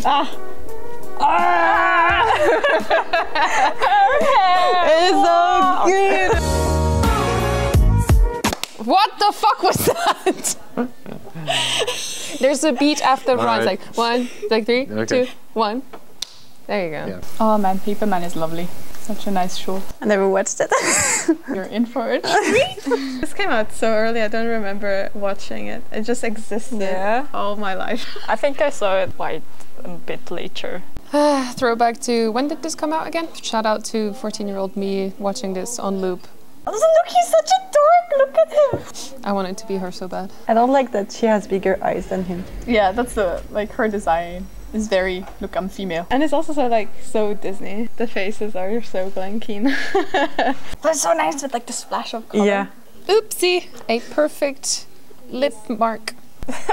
Ah! Ah! It's so cute! What the fuck was that? There's a beat after runs, like 1, like 3, 2, 1. There you go. Yeah. Oh man, Paperman is lovely. Such a nice show. I never watched it. You're in for it. This came out so early, I don't remember watching it. It just existed all my life. I think I saw it quite a bit later. Throwback to, when did this come out again? Shout out to 14-year-old me watching this on loop. Oh, look, he's such a dork! Look at him! I wanted to be her so bad. I don't like that she has bigger eyes than him. Yeah, that's the, like, her design is very, look, I'm female. And it's also so Disney. The faces are so Glen Keane. But it's so nice with like the splash of color. Yeah. Oopsie! A perfect lip mark.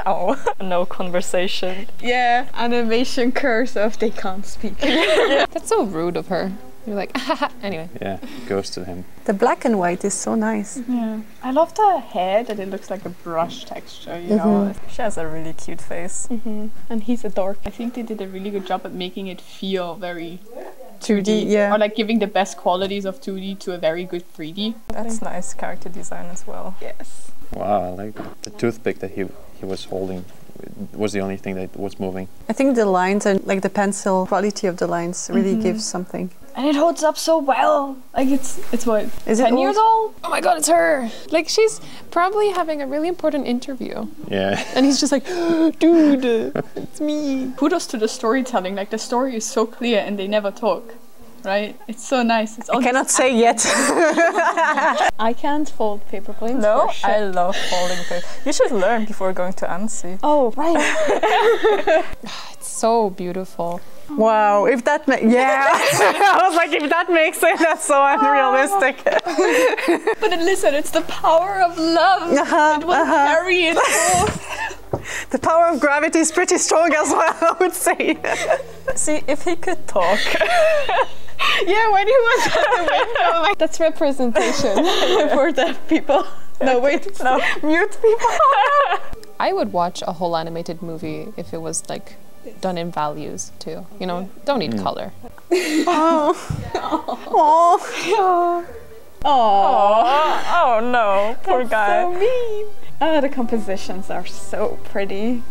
Oh, no conversation. Yeah, animation cursive, they can't speak. That's so rude of her. You're like, anyway. Yeah, goes to him. The black and white is so nice. Yeah. I love the hair, that it looks like a brush texture, you know. She has a really cute face. And he's a dork. I think they did a really good job at making it feel very 2D, yeah. Or like giving the best qualities of 2D to a very good 3D. That's nice character design as well. Yes. Wow, I like that. The toothpick that he was holding was the only thing that was moving. I think the lines and like the pencil quality of the lines really gives something. And it holds up so well. Like it's what? Is 10 years old? Oh my god, it's her! Like she's probably having a really important interview. Yeah. And he's just like, dude, it's me. Kudos to the storytelling. Like the story is so clear and they never talk. Right? It's so nice. It's all I cannot say yet. I can't fold paper planes. No, I love folding paper. You should learn before going to ANSI. Oh, right. It's so beautiful. Wow, if that yeah. I was like, if that makes it, that's so unrealistic. But then listen, it's the power of love. It will carry it forth. The power of gravity is pretty strong as well, I would say. See, if he could talk. Yeah, when he was at the window, like, That's representation. for deaf people. No, wait, No. mute people. I would watch a whole animated movie if it was like done in values too. You know, don't need color. Oh. Oh no, poor guy. So mean. The compositions are so pretty.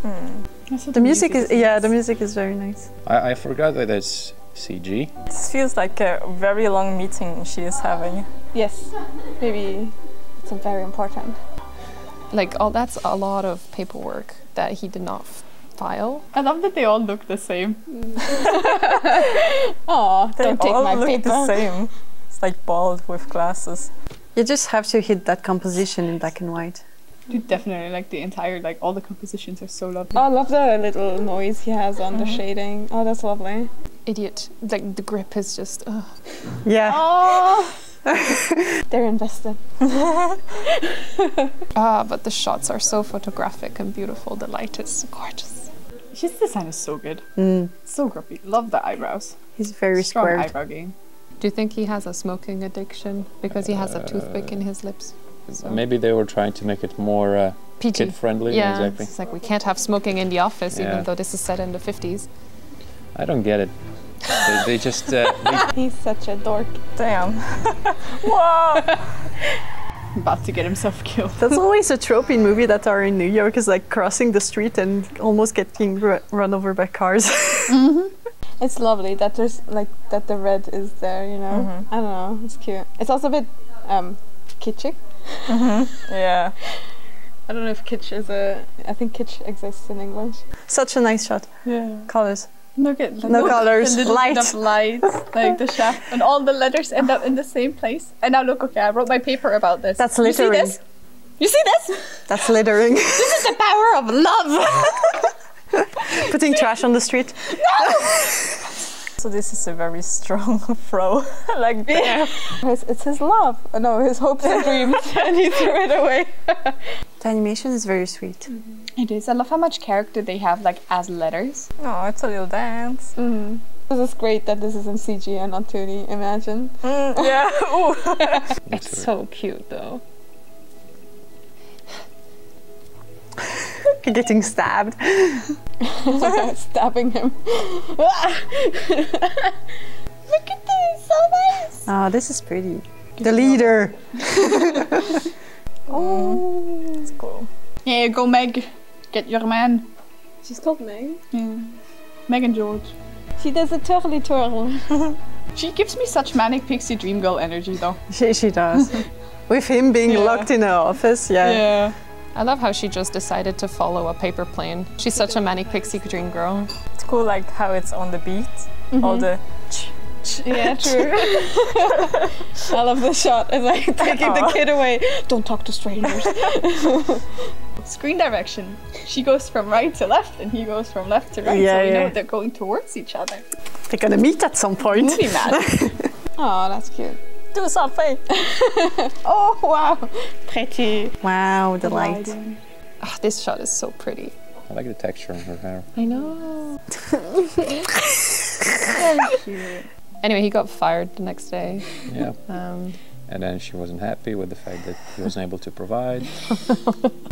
The music is the music is very nice. I forgot that it's CG. This feels like a very long meeting she is having. Yes, maybe it's very important. Like, oh, that's a lot of paperwork that he did not file. I love that they all look the same. Oh, They don't take all my look paper. the same. It's like bald with glasses. You just have to hit that composition in black and white. Dude, definitely, like the entire, like all the compositions are so lovely. Oh, I love the little noise he has on the shading. Oh, that's lovely. Idiot. Like, the grip is just, Yeah. Oh! They're invested. but the shots are so photographic and beautiful. The light is gorgeous. His design is so good. So grumpy. Love the eyebrows. He's very Strong squared. eyebrow game. Do you think he has a smoking addiction because he has a toothpick in his lips? So. Maybe they were trying to make it more PG. kid-friendly. Yeah, Exactly. it's like we can't have smoking in the office, Yeah. even though this is set in the 50s. I don't get it. They just... He's such a dork. Damn. Whoa! About to get himself killed. That's always a trope in movies that are in New York, is like crossing the street and almost getting run over by cars. It's lovely that there's like that the red is there, you know. I don't know, it's cute. It's also a bit kitschy. Yeah. I don't know if kitsch is I think kitsch exists in English. Such a nice shot. Yeah. Colors. Look at No colors. the little Light. bit of light, like the shaft, and all the letters end up in the same place. And now look, okay, I wrote my paper about this. That's You see littering. this? You see this? That's littering. This is the power of love. Putting trash on the street. So this is a very strong throw. Like damn. It's his love. No, his hopes and dreams. And he threw it away. The animation is very sweet. It is. I love how much character they have, like as letters. Oh, it's a little dance. This is great that this is in CG and not 2D, imagine. Yeah. Ooh. It's so cute, though. Getting stabbed. Stabbing him. Look at this, so nice. Oh, this is pretty. The leader. Oh, it's cool. Here you go, Meg. Get your man. She's called Meg. Yeah. Meg and George. She does a twirly twirl. She gives me such manic pixie dream girl energy, though. She does. With him being Yeah. locked in her office, yeah. I love how she just decided to follow a paper plane. She's such a manic pixie dream girl. It's cool, like how it's on the beat. All the. Yeah, true. I love the shot as like taking the kid away. Don't talk to strangers. Screen direction. She goes from right to left and he goes from left to right. Yeah, so we know yeah. they're going towards each other. They're gonna meet at some point. Movie man. Oh, that's cute. Do something! Oh, wow. Pretty. Wow, the light. lighting. Ah, this shot is so pretty. I like the texture on her hair. I know. Very cute. Anyway, he got fired the next day. Yeah. Um, And then she wasn't happy with the fact that he wasn't able to provide.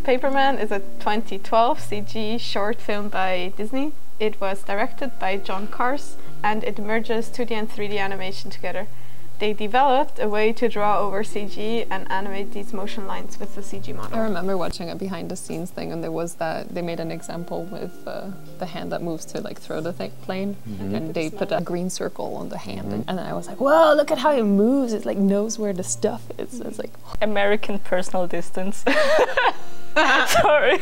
Paperman is a 2012 CG short film by Disney. It was directed by John Kars and it merges 2D and 3D animation together. They developed a way to draw over CG and animate these motion lines with the CG model. I remember watching a behind the scenes thing, and there was that they made an example with the hand that moves to like throw the plane, and they put a green circle on the hand, and I was like, "Whoa! Look at how it moves! It like knows where the stuff is." It's like American personal distance. Sorry.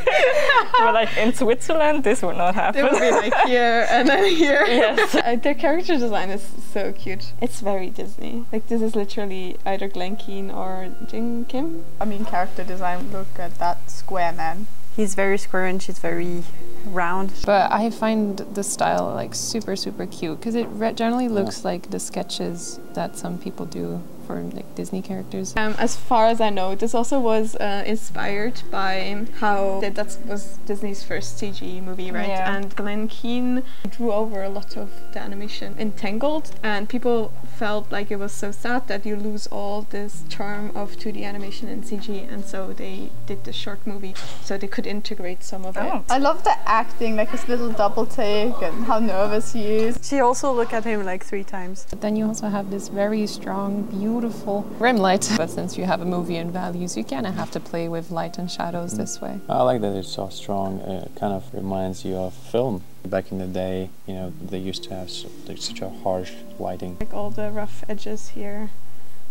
But like in Switzerland, this would not happen. It would be like here and then here. Yes. Their character design is so cute. It's very Disney. Like this is literally either Glen Keane or Jin Kim. I mean, character design. Look at that square man. He's very square and she's very round. But I find the style like super cute because it generally looks like the sketches that some people do for like Disney characters. As far as I know, this also was inspired by how that was Disney's first CG movie, right? Yeah. And Glen Keane drew over a lot of the animation in Tangled, and people felt like it was so sad that you lose all this charm of 2D animation in CG, and so they did this short movie so they could integrate some of it. I love the acting, like his little double take and how nervous he is. She also looked at him like 3 times. But then you also have this very strong, beautiful rim light. But since you have a movie in values, you kind of have to play with light and shadows this way. I like that it's so strong. It kind of reminds you of film. Back in the day, you know, they used to have such a harsh lighting. Like all the rough edges here,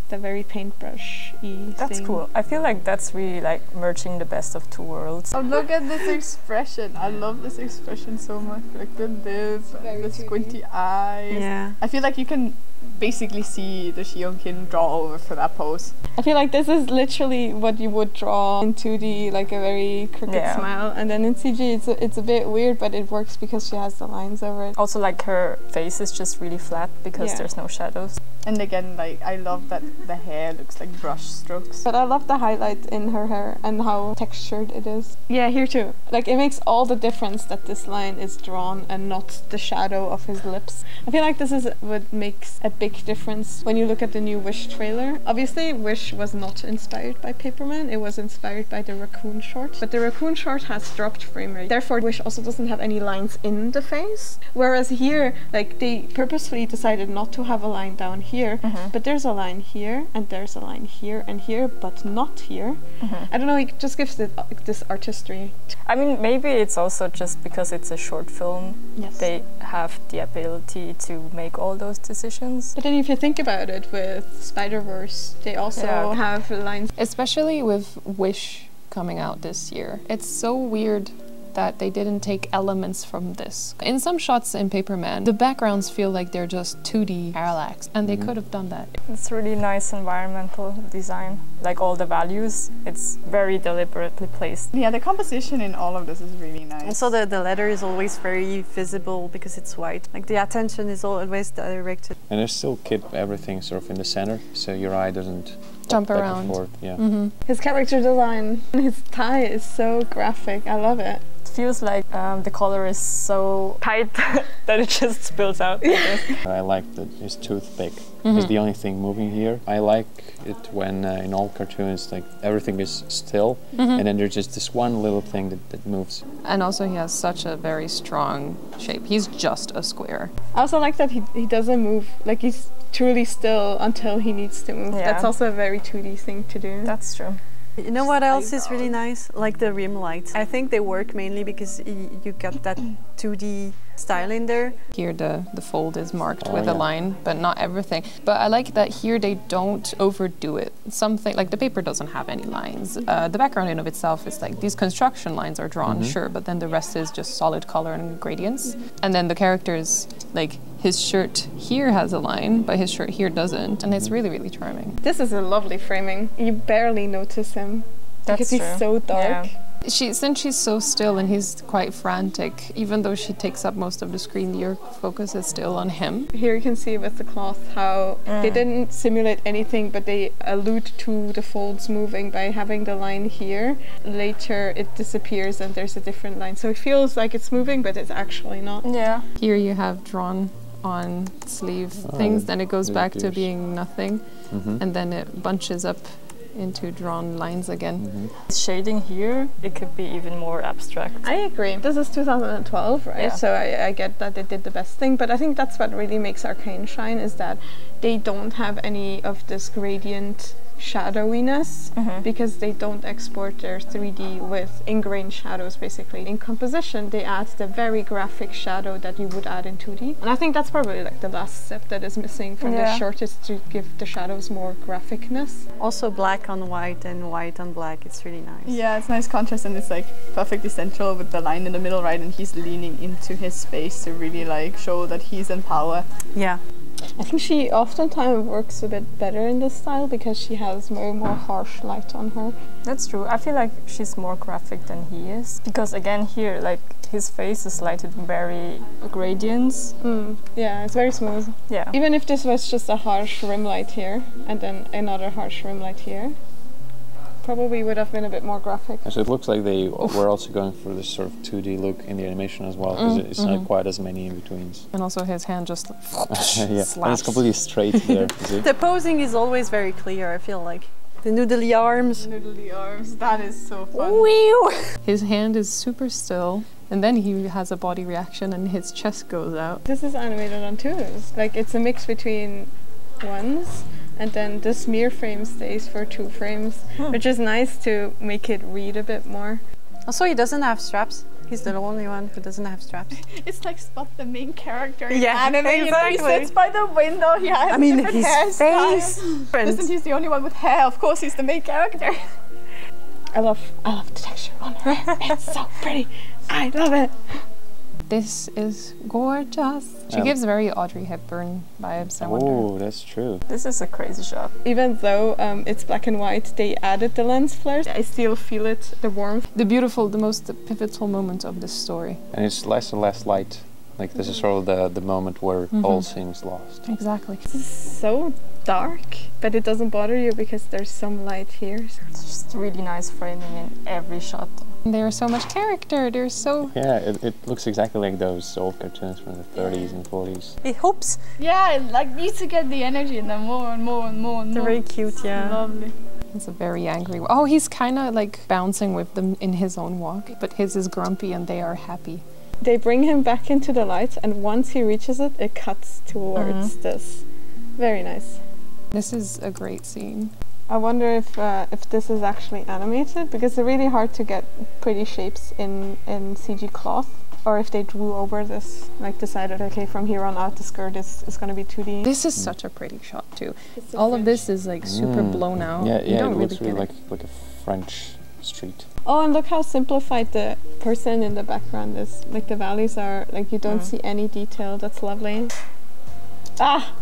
the very paintbrush-y That's thing. cool. I feel like that's really like merging the best of 2 worlds. Oh, look at this expression. I love this expression so much. Like the lips, the squinty eyes. Yeah. I feel like you can basically see the Shionkin draw over for that pose. I feel like this is literally what you would draw in 2D, like a very crooked Yeah. smile, and then in CG it's a bit weird, but it works because she has the lines over it. Also, like her face is just really flat because Yeah. there's no shadows. And again, like I love that the hair looks like brush strokes. But I love the highlight in her hair and how textured it is. Yeah, here too. Like it makes all the difference that this line is drawn and not the shadow of his lips. I feel like this is what makes a big difference when you look at the new Wish trailer. Obviously, Wish was not inspired by Paperman. It was inspired by the raccoon short. But the raccoon short has dropped frame rate. Therefore, Wish also doesn't have any lines in the face. Whereas here, like they purposefully decided not to have a line down here, but there's a line here, and there's a line here and here, but not here. I don't know, it just gives it this artistry. I mean, maybe it's also just because it's a short film. Yes. They have the ability to make all those decisions. But then if you think about it, with Spider-Verse, they also Yeah. have lines. Especially with Wish coming out this year. It's so weird that they didn't take elements from this. In some shots in Paperman, the backgrounds feel like they're just 2D parallax, and they could have done that. It's really nice environmental design. Like all the values, it's very deliberately placed. Yeah, the composition in all of this is really nice. Also, the letter is always very visible because it's white. Like the attention is always directed. And they still keep everything sort of in the center, so your eye doesn't Jump back around. and forth. Yeah. His character design, his tie is so graphic. I love it. feels like the color is so tight that it just spills out. I like that his toothpick is the only thing moving here. I like it when in all cartoons like everything is still and then there's just this one little thing that moves. And also he has such a very strong shape. He's just a square. I also like that he doesn't move, like he's truly still until he needs to move. Yeah. That's also a very 2D thing to do. That's true. You know what else is really nice? Like the rim lights. I think they work mainly because you got that 2D style in there. Here the fold is marked with a line, but not everything. But I like that here they don't overdo it. Something like the paper doesn't have any lines. The background in of itself is like these construction lines are drawn, sure, but then the rest is just solid color and gradients. And then the characters, like his shirt here has a line, but his shirt here doesn't, and it's really, really charming. This is a lovely framing. You barely notice him because he's so dark. Yeah. Since she's so still and he's quite frantic, even though she takes up most of the screen, your focus is still on him. Here you can see with the cloth how they didn't simulate anything, but they allude to the folds moving by having the line here. Later it disappears and there's a different line. So it feels like it's moving, but it's actually not. Yeah. Here you have drawn on sleeve things, then it goes back to being nothing, and then it bunches up into drawn lines again. Shading here, it could be even more abstract. I agree. This is 2012, right? Yeah. So I get that they did the best thing, but I think that's what really makes Arcane shine, is that they don't have any of this gradient shadowiness because they don't export their 3D with ingrained shadows basically. In composition they add the very graphic shadow that you would add in 2D, and I think that's probably like the last step that is missing from the short, is to give the shadows more graphicness. Also black on white and white on black, it's really nice. Yeah, it's nice contrast, and it's like perfectly central with the line in the middle, right? And he's leaning into his space to really like show that he's in power. Yeah. I think she oftentimes works a bit better in this style because she has very more harsh light on her. That's true. I feel like she's more graphic than he is. Because again here, like his face is lighted very gradients. Yeah, it's very smooth. Yeah. Even if this was just a harsh rim light here and then another harsh rim light here, probably would have been a bit more graphic. So it looks like they were also going for this sort of 2D look in the animation as well, because it's not quite as many in-betweens. And also his hand just Yeah, and it's completely straight there. The posing is always very clear, I feel like. The noodly arms. Noodly arms, that is so fun. His hand is super still, and then he has a body reaction and his chest goes out. This is animated on twos. Like it's a mix between ones, and then the smear frame stays for 2 frames, which is nice to make it read a bit more. Also, he doesn't have straps. He's the only one who doesn't have straps. It's like Spot, the main character in Yeah, anime. You know, he exactly. sits by the window, he has different his hairstyles. face. Isn't he the only one with hair? Of course he's the main character. I love the texture on her. It's so pretty. I love it. This is gorgeous. She gives very Audrey Hepburn vibes, I wonder. Oh, that's true. This is a crazy shot. Even though it's black and white, they added the lens flares. I still feel it, the warmth. The most pivotal moment of this story. And it's less and less light. Like this is sort of the moment where all seems lost. Exactly. It's so dark, but it doesn't bother you because there's some light here. It's just really nice framing in every shot. There's so much character. There's so... Yeah, it looks exactly like those old cartoons from the 30s and 40s. It hopes. Yeah, it like needs to get the energy and then more and more and more and They're more. very cute, yeah. Lovely. It's a very angry... Oh, he's kind of like bouncing with them in his own walk, but his is grumpy and they are happy. They bring him back into the light, and once he reaches it, it cuts towards this. Very nice. This is a great scene. I wonder if this is actually animated, because it's really hard to get pretty shapes in CG cloth, or if they drew over this, like decided, okay, from here on out the skirt is going to be 2D. This is such a pretty shot too. All of this is like super blown out. Yeah, You yeah, don't it looks really really get like a French street. Oh, and look how simplified the person in the background is. Like the valleys are, like you don't see any detail. That's lovely. Ah!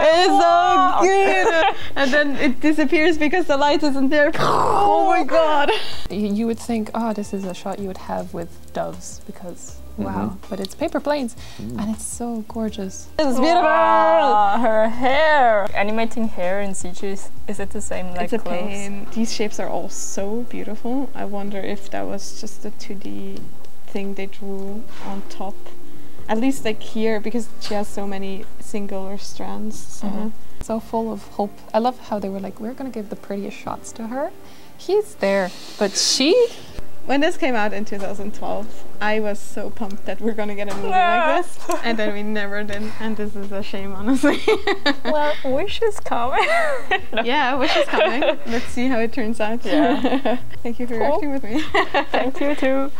It's so good. And then it disappears because the light isn't there. Oh my god. You would think, oh, this is a shot you would have with doves because wow, but it's paper planes and it's so gorgeous. It's beautiful. Wow, her hair. Animating hair in CG, is it the same like It's a clothes? pain. These shapes are all so beautiful. I wonder if that was just a 2D thing they drew on top. At least like here, because she has so many singular strands. So. So full of hope. I love how they were like, we're gonna give the prettiest shots to her. He's there, but she. When this came out in 2012, I was so pumped that we're gonna get a movie like this, and then we never did, and this is a shame, honestly. Well, wish is coming. Yeah, wish is coming. Let's see how it turns out. Yeah. Thank you for reacting with me. Thank you too.